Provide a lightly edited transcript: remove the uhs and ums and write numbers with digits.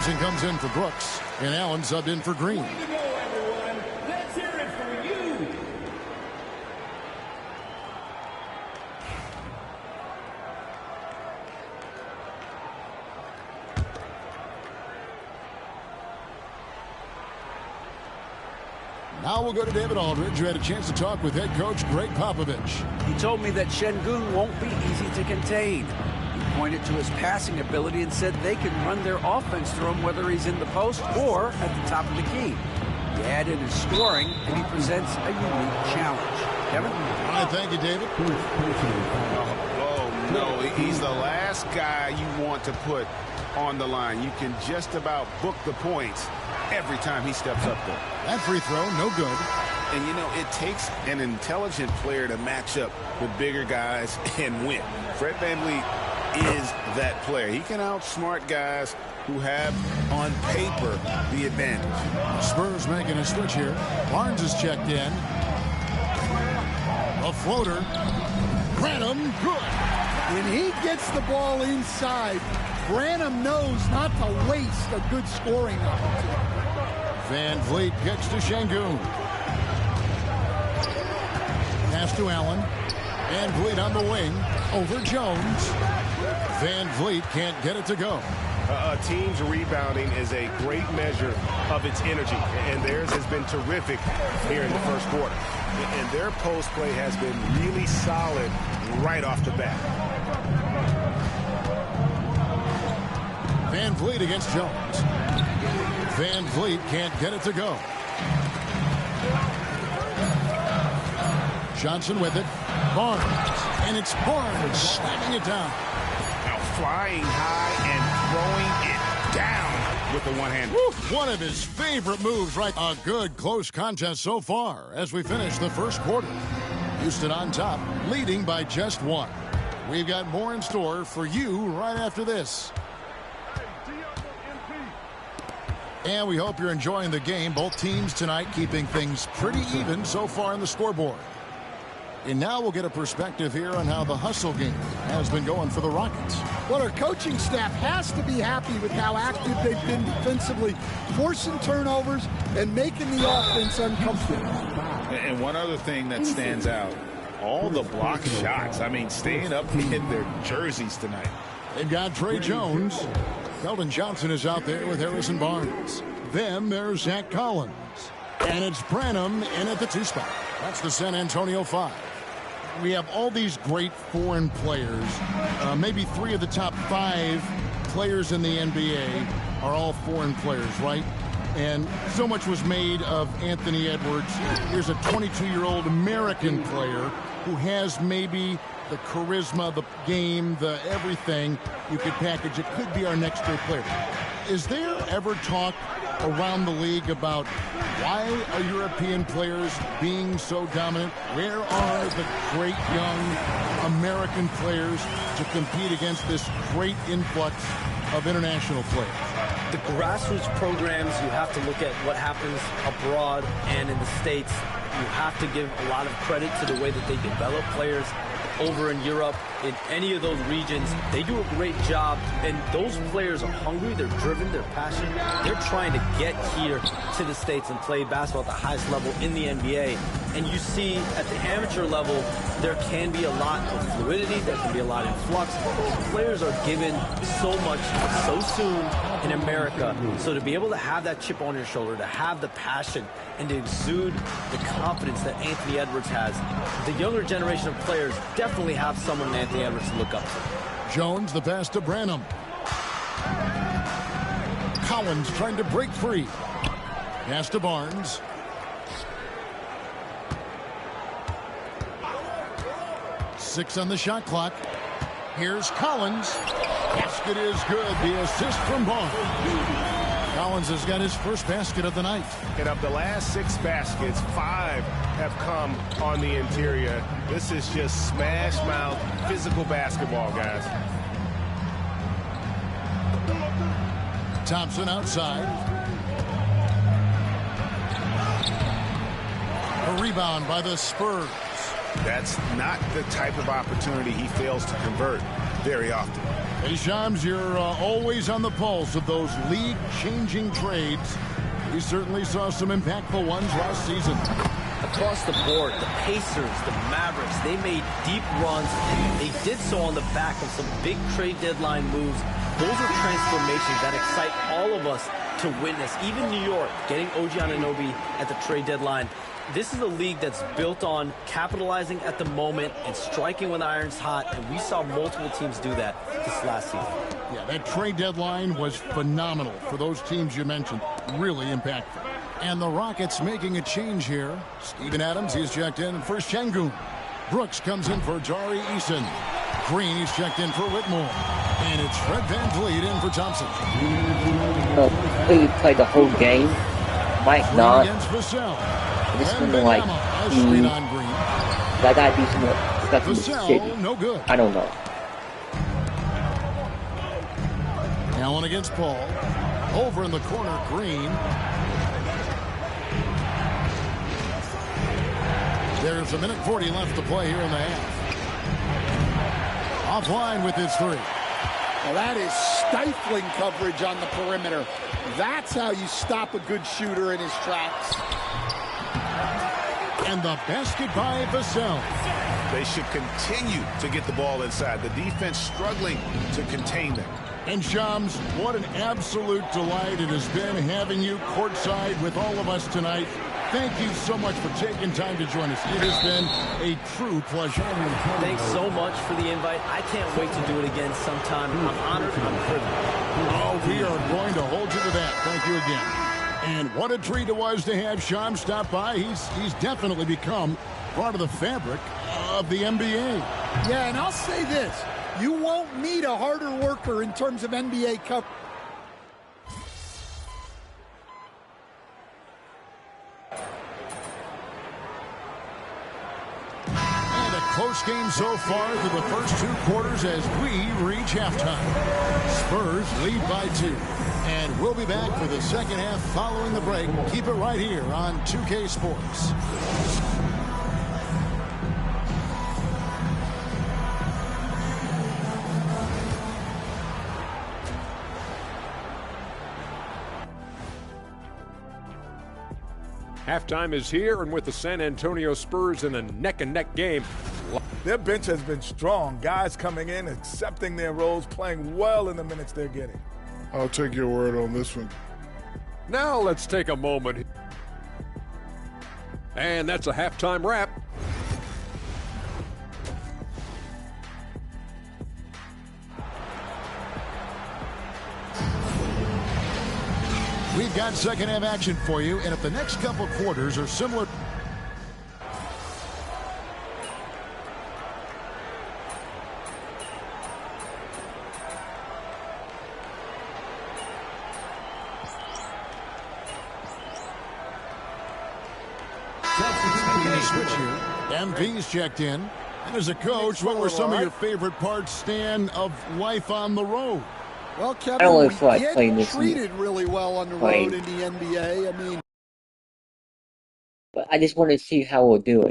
Comes in for Brooks, and Allen subbed in for Green. Let's hear it for you. Now we'll go to David Aldridge, who had a chance to talk with head coach Greg Popovich. He told me that Şengün won't be easy to contain. He pointed to his passing ability and said they can run their offense through him whether he's in the post or at the top of the key. He added his scoring, and he presents a unique challenge. Kevin? All right, thank you, David. Oh, no, he's the last guy you want to put on the line. You can just about book the points every time he steps up there. That free throw, no good. And, you know, it takes an intelligent player to match up with bigger guys and win. Fred VanVleet is that player. He can outsmart guys who have, on paper, the advantage. Spurs making a switch here. Barnes is checked in. A floater. Branham, good. When he gets the ball inside, Branham knows not to waste a good scoring opportunity. VanVleet kicks to Şengün. Pass to Allen. VanVleet on the wing. Over Jones. VanVleet can't get it to go. A team's rebounding is a great measure of its energy, and theirs has been terrific here in the first quarter. And their post play has been really solid right off the bat. VanVleet against Jones. VanVleet can't get it to go. Johnson with it. Barnes. And it's Barnes slamming it down. Now flying high and throwing it down with the one-hand. One of his favorite moves, right? A good close contest so far as we finish the first quarter. Houston on top, leading by just one. We've got more in store for you right after this. And we hope you're enjoying the game. Both teams tonight keeping things pretty even so far in the scoreboard. And now we'll get a perspective here on how the hustle game has been going for the Rockets. Well, our coaching staff has to be happy with how active they've been defensively, forcing turnovers and making the offense uncomfortable. And one other thing that stands out, all the block shots. I mean, staying up in their jerseys tonight. They've got Trey Jones. Keldon Johnson is out there with Harrison Barnes. Then there's Zach Collins. And it's Branham in at the 2 spot. That's the San Antonio 5. We have all these great foreign players. Maybe 3 of the top 5 players in the NBA are all foreign players, right? And so much was made of Anthony Edwards. Here's a 22-year-old American player who has maybe the charisma, the game, the everything you could package. It could be our next great player. Is there ever talk around the league about why are European players being so dominant? Where are the great young American players to compete against this great influx of international players? The grassroots programs, you have to look at what happens abroad and in the States. You have to give a lot of credit to the way that they develop players over in Europe, in any of those regions. They do a great job, and those players are hungry, they're driven, they're passionate. They're trying to get here to the States and play basketball at the highest level in the NBA. And you see at the amateur level, there can be a lot of fluidity, there can be a lot of flux. Players are given so much so soon in America. So to be able to have that chip on your shoulder, to have the passion, and to exude the confidence that Anthony Edwards has, the younger generation of players definitely have someone in Anthony Edwards to look up to. Jones, the pass to Branham. Collins trying to break free. Pass to Barnes. Six on the shot clock. Here's Collins. Basket is good. The assist from Barnes. Collins has got his first basket of the night. And of the last 6 baskets, 5 have come on the interior. This is just smash mouth physical basketball, guys. Thompson outside. A rebound by the Spurs. That's not the type of opportunity he fails to convert very often. Hey, Shams, you're always on the pulse of those league-changing trades. We certainly saw some impactful ones last season. Across the board, the Pacers, the Mavericks, they made deep runs, and they did so on the back of some big trade deadline moves. Those are transformations that excite all of us to witness. Even New York getting OG Anunoby at the trade deadline. This is a league that's built on capitalizing at the moment and striking when the iron's hot, and we saw multiple teams do that this last season. Yeah, that trade deadline was phenomenal for those teams you mentioned. Really impactful. And the Rockets making a change here. Steven Adams, he's checked in for Şengün. Brooks comes in for Jari Eason. Green, he's checked in for Whitmore. And it's Fred VanVleet in for Thompson. He played the whole game. Might Green not. against Vassell. This And one, like, Banyama, a screen on Green. that gotta do some stuff in the city. Vassell, no good. I don't know. Allen against Paul. Over in the corner, Green. There's 1:40 left to play here in the half. Offline with his three. Well, that is stifling coverage on the perimeter. That's how you stop a good shooter in his tracks. And the basket by Vassell. They should continue to get the ball inside. The defense struggling to contain them. And Shams, what an absolute delight it has been having you courtside with all of us tonight. Thank you so much for taking time to join us. It has been a true pleasure. Thanks so much for the invite. I can't wait to do it again sometime. I'm honored. I'm privileged. Oh, we are going to hold you to that. Thank you again. And what a treat it was to have Shams stop by. He's definitely become part of the fabric of the NBA. Yeah, and I'll say this. You won't meet a harder worker in terms of NBA coverage. And a close game so far through the first two quarters as we reach halftime. Spurs lead by 2. And we'll be back for the second half following the break. Keep it right here on 2K Sports. Halftime is here, and with the San Antonio Spurs in a neck-and-neck game. Their bench has been strong. Guys coming in, accepting their roles, playing well in the minutes they're getting. I'll take your word on this one. Now let's take a moment. And that's a halftime wrap. We've got second half action for you, and if the next couple quarters are similar. Making a switch here. MP's checked in. And as a coach, what were some of your favorite parts, Stan, of life on the road? Well, I Kevin, don't we really feel like playing get this treated really well on the road in the NBA. I mean, but I just wanted to see how we'll do it.